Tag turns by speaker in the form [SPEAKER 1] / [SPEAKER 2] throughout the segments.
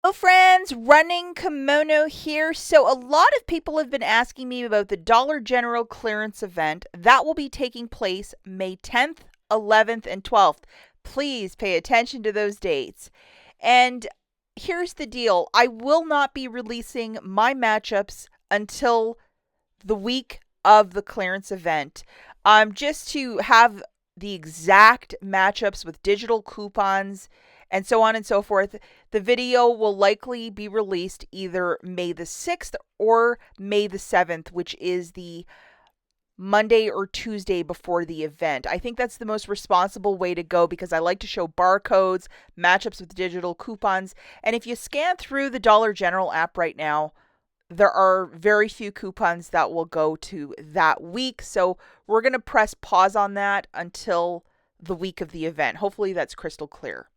[SPEAKER 1] Hello friends, Running Kimono here. So a lot of people have been asking me about the Dollar General clearance event that will be taking place May 10th, 11th, and 12th. Please pay attention to those dates. And here's the deal. I will not be releasing my matchups until the week of the clearance event. Just to have the exact matchups with digital coupons and so on and so forth. The video will likely be released either May the 6th or May the 7th, which is the Monday or Tuesday before the event. I think that's the most responsible way to go because I like to show barcodes, matchups with digital coupons. And if you scan through the Dollar General app right now, there are very few coupons that will go to that week. So we're going to press pause on that until the week of the event. Hopefully that's crystal clear.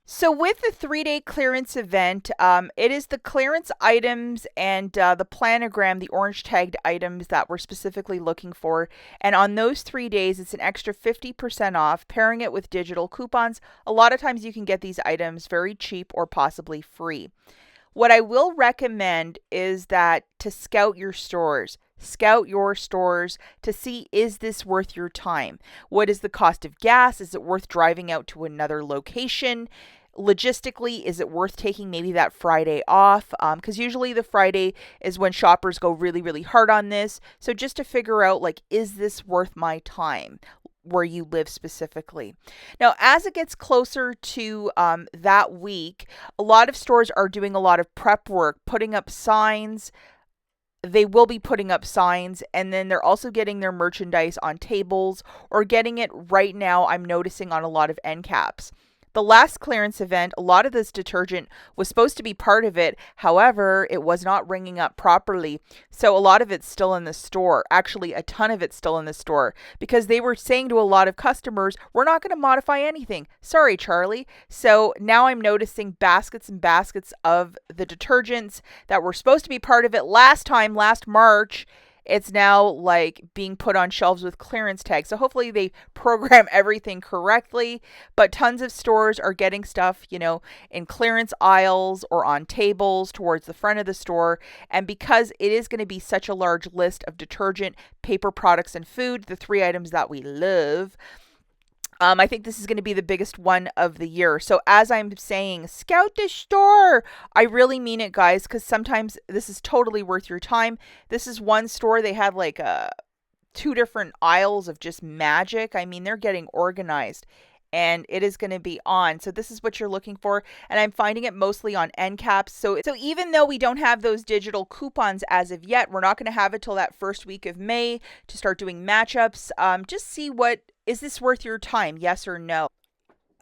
[SPEAKER 1] So with the 3-day clearance event, it is the clearance items and the planogram, the orange tagged items that we're specifically looking for. And on those 3 days, it's an extra 50% off, pairing it with digital coupons. A lot of times you can get these items very cheap or possibly free. What I will recommend is that to scout your stores. Scout your stores to see, is this worth your time? What is the cost of gas? Is it worth driving out to another location? Logistically, is it worth taking maybe that Friday off? Because usually the Friday is when shoppers go really, really hard on this. So just to figure out, like, is this worth my time? Where you live specifically. Now, as it gets closer to that week, a lot of stores are doing a lot of prep work, putting up signs. They will be putting up signs, and then they're also getting their merchandise on tables or getting it right now, I'm noticing, on a lot of end caps. The last clearance event, a lot of this detergent was supposed to be part of it. However, it was not ringing up properly. So a lot of it's still in the store. Actually, a ton of it's still in the store because they were saying to a lot of customers, we're not going to modify anything. Sorry, Charlie. So now I'm noticing baskets and baskets of the detergents that were supposed to be part of it last March. It's now like being put on shelves with clearance tags. So hopefully they program everything correctly. But tons of stores are getting stuff, in clearance aisles or on tables towards the front of the store. And because it is going to be such a large list of detergent, paper products, and food, the 3 items that we love, I think this is going to be the biggest one of the year. So as I'm saying, scout the store. I really mean it, guys, because sometimes this is totally worth your time. This is one store. They had like 2 different aisles of just magic. I mean, they're getting organized. And it is going to be on. So this is what you're looking for. And I'm finding it mostly on end caps. So even though we don't have those digital coupons as of yet, we're not going to have it till that first week of May to start doing matchups. Just see is this worth your time? Yes or no?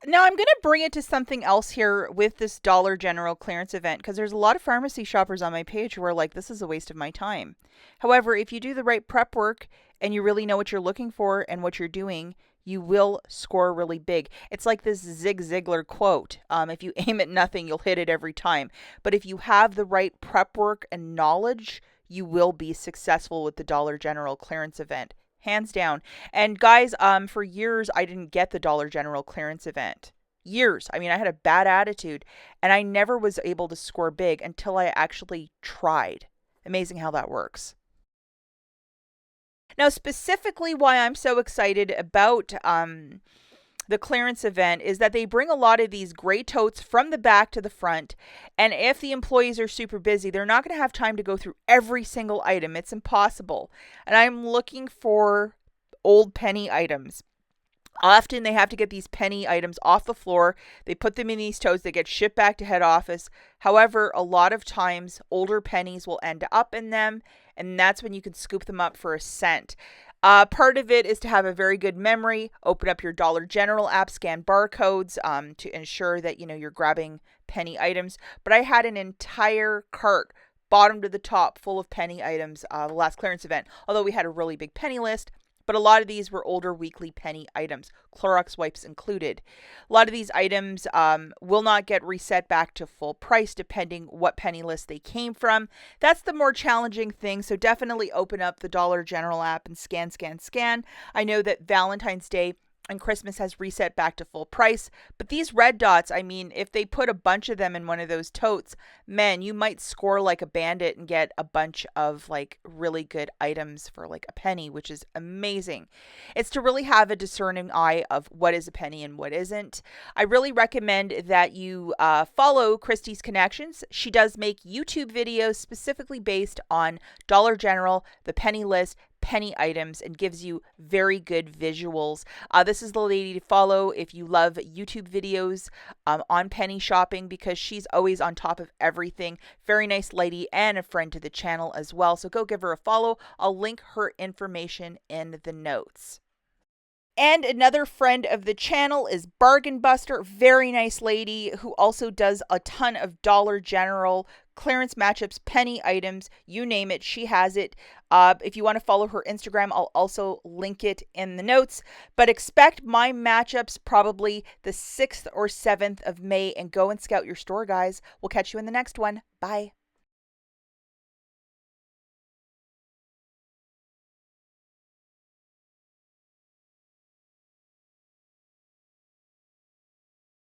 [SPEAKER 1] Now, I'm going to bring it to something else here with this Dollar General clearance event because there's a lot of pharmacy shoppers on my page who are like, this is a waste of my time. However, if you do the right prep work and you really know what you're looking for and what you're doing, you will score really big. It's like this Zig Ziglar quote. If you aim at nothing, you'll hit it every time. But if you have the right prep work and knowledge, you will be successful with the Dollar General clearance event. Hands down. And guys, for years, I didn't get the Dollar General clearance event. Years. I mean, I had a bad attitude and I never was able to score big until I actually tried. Amazing how that works. Now, specifically why I'm so excited about the clearance event is that they bring a lot of these gray totes from the back to the front. And if the employees are super busy, they're not going to have time to go through every single item. It's impossible. And I'm looking for old penny items. Often they have to get these penny items off the floor. They put them in these totes. They get shipped back to head office. However, a lot of times older pennies will end up in them. And that's when you can scoop them up for a cent. Part of it is to have a very good memory. Open up your Dollar General app, scan barcodes to ensure that you're grabbing penny items. But I had an entire cart, bottom to the top, full of penny items the last clearance event. Although we had a really big penny list, but a lot of these were older weekly penny items, Clorox wipes included. A lot of these items will not get reset back to full price depending what penny list they came from. That's the more challenging thing, so definitely open up the Dollar General app and scan. I know that Valentine's Day and Christmas has reset back to full price. But these red dots, I mean, if they put a bunch of them in one of those totes, man, you might score like a bandit and get a bunch of like really good items for like a penny, which is amazing. It's to really have a discerning eye of what is a penny and what isn't. I really recommend that you follow Christie's Connections. She does make YouTube videos specifically based on Dollar General, the penny list, penny items, and gives you very good visuals. This is the lady to follow if you love YouTube videos on penny shopping, because she's always on top of everything. Very nice lady and a friend to the channel as well. So go give her a follow. I'll link her information in the notes. And another friend of the channel is Bargain Buster, very nice lady who also does a ton of Dollar General clearance matchups, penny items, you name it, she has it. If you want to follow her Instagram, I'll also link it in the notes. But expect my matchups probably the 6th or 7th of May, and go and scout your store, guys. We'll catch you in the next one. Bye.